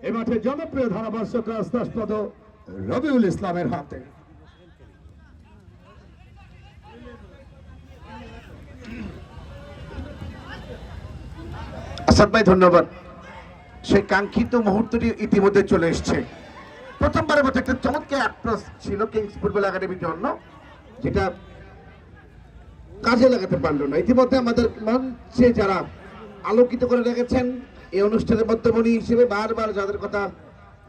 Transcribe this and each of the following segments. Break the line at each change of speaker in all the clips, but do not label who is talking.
এই মাঠে জনপ্রিয় ধারাভাষ্যক আস্থাস্পদ রবিউল ইসলামের হাতে।
আসাদ ভাই ধন্যবাদ। সেই কাঙ্ক্ষিত মুহূর্তটি ইতিমধ্যে চলে এসছে। প্রথমবারের মতো একটা চমৎকার অ্যাপ্রোচ ছিল কিংস ফুটবল একাডেমির জন্য, যেটা কাজে লাগাতে পারলো না। ইতিমধ্যে আমাদের মঞ্চে যারা আলোকিত করে রেখেছেন এই অনুষ্ঠানের মধ্যমণি হিসেবে, বারবার যাদের কথা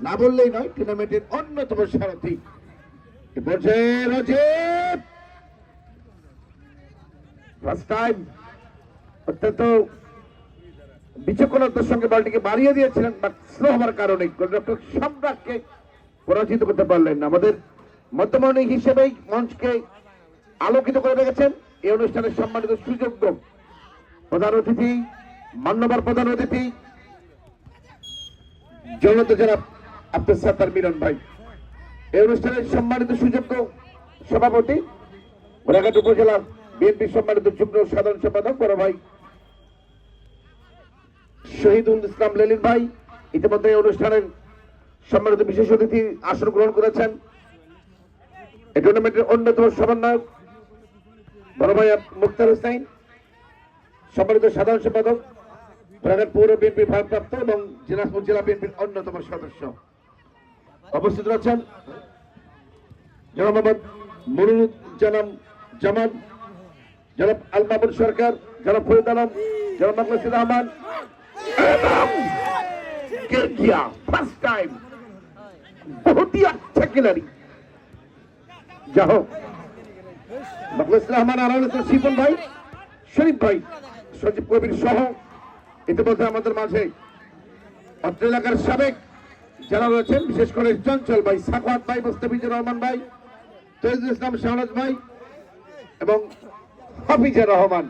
না বললেই নয়, টুর্নামেন্টের অন্যতম সারথী ফার্স্ট টাইম অত্যন্ত বিচক্ষণতার সঙ্গে বলটিকে বাড়িয়ে দিয়েছিলেন, বাট স্লো হওয়ার কারণে গোলরক্ষক সম্রাটকে পরাজিত করতে পারলেন না। আমাদের মধ্যমণি হিসেবেই মঞ্চকে আলোকিত করে রেখেছেন এই অনুষ্ঠানের সম্মানিত সুযোগ্য প্রধান অতিথি, মান্যবর প্রধান অতিথি জনতা জনাব আব্দুল সাত্তার মিলন ভাই, এই অনুষ্ঠানের সম্মানিত সুযোগ্য সভাপতি ঘোড়াঘাট উপজেলা বিএনপি সম্মানিত যুগ্ম সাধারণ সম্পাদক বড় ভাই শহীদুল ইসলাম লেলিন ভাই, ইতিমধ্যে অনুষ্ঠানের সম্মানিত বিশেষ অতিথি আসন গ্রহণ করেছেন। এই টুর্নামেন্টের অন্যতম সমন্বয়ক বড় ভাই মুক্তার হোসেন, সম্মানিত সাধারণ সম্পাদক ঘোড়াঘাট পৌর বিএনপির ভারপ্রাপ্ত এবং দিনাজপুর জেলা বিএনপির অন্যতম সদস্য উপস্থিত রয়েছেন জনাব মোহাম্মদ মনিরুজ্জামান জামান, জনাব আল মামুন সরকার, জনাব ফরিদ আলম, জনাব মুখলেসুর রহমান ফার্স্ট টাইম बहुत ही अच्छा खिलाड़ी যাও মুখলেসুর রহমান, আরাউল শিপন ভাই, শরীফ ভাই, সজীব কবির সহ ইতিমধ্যে আমাদের মাঝে অত্র এলাকার সাবেক যারা রয়েছেন, বিশেষ করে চঞ্চল ভাই, সাখাওয়াত ভাই, মোস্তাফিজুর রহমান ভাই, তৈজুল ইসলাম শাহনাজ ভাই এবং হাফিজুর রহমান,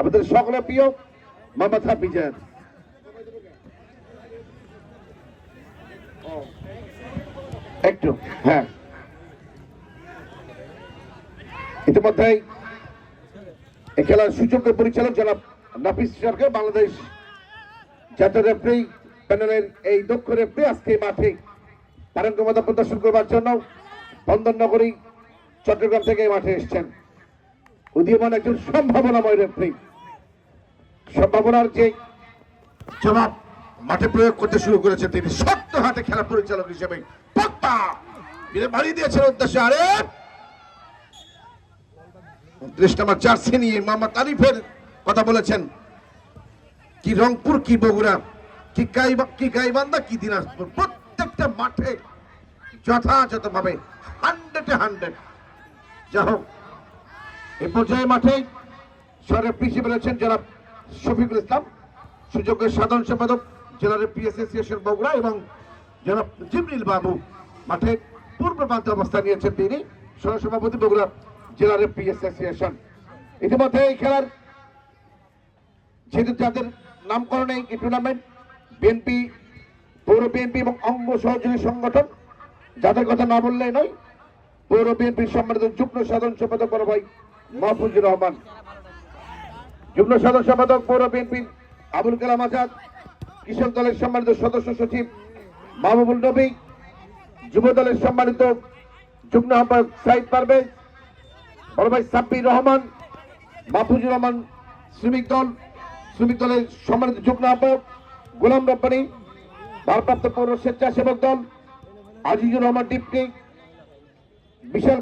আমাদের সকলে প্রিয় মোহাম্মদ হাফিজার। একটু হ্যাঁ, ইতিমধ্যে এই খেলার সুযোগ্য পরিচালক জনাব নাফিস সরকার, বাংলাদেশ জাতীয় রেফারি প্যানেলের এই দক্ষ রেফারি আজকে মাঠে পারঙ্গমতা প্রদর্শন করবার জন্য বন্দরনগরী চট্টগ্রাম থেকে মাঠে এসেছেন। উদীয়মান একজন সম্ভাবনাময় রেফারি, সম্ভাবনার যে জবাব মাঠে প্রয়োগ করতে শুরু করেছেন তিনি শক্ত হাতে খেলা পরিচালক হিসেবে বাড়িয়ে দিয়েছেন উদ্দেশ্যে। আরে ৩০ নম্বর জার্সি নিয়ে মোহাম্মদ আরিফের কথা বলেছেন, কি রংপুর, কি বগুড়া, কি গাইবান্ধা, কি দিনাজপুর, প্রত্যেকটা মাঠে যথাযথ ভাবে 100 যা হোক। এই পর্যায়ে মাঠে রেফারি হিসেবে রয়েছেন জনাব শফিকুল ইসলাম, সুযোগ্য সাধারণ সম্পাদক জেলা রেফারি অ্যাসোসিয়েশন বগুড়া, এবং জনাব জিবরিল বাবু মাঠে পূর্ব প্রান্তে অবস্থান নিয়েছেন, তিনি সহসভাপতি বগুড়া জেলা রেফারি অ্যাসোসিয়েশন। ইতিমধ্যে এই খেলার যেহেতু যাদের নামকরণে এই টুর্নামেন্ট বিএনপি, পৌর বিএনপি এবং অঙ্গ সহযোগী সংগঠন, যাদের কথা না বললেই নয়, পৌর বিএনপির সম্মানিত যুগ্ম সাধারণ সম্পাদক বড় ভাই মাহফুজুর রহমান, যুগ্ম সাধারণ সম্পাদক পৌর বিএনপি আবুল কালাম আজাদ, কৃষক দলের সম্মানিত সদস্য সচিব মাহবুবুল নবী, যুব দলের সম্মানিত যুগ্ম আহ্বায়ক সাইদ পারভেজ, বড় ভাই সাব্বির রহমান, মাহফুজুর রহমান, শ্রমিক দলের সম্মানিত যুগ্ম আহ্বায়ক গোলাম রব্বানী, ভারপ্রাপ্ত পৌর স্বেচ্ছাসেবক দল আজিজুর রহমান ডিপটি, বিশাল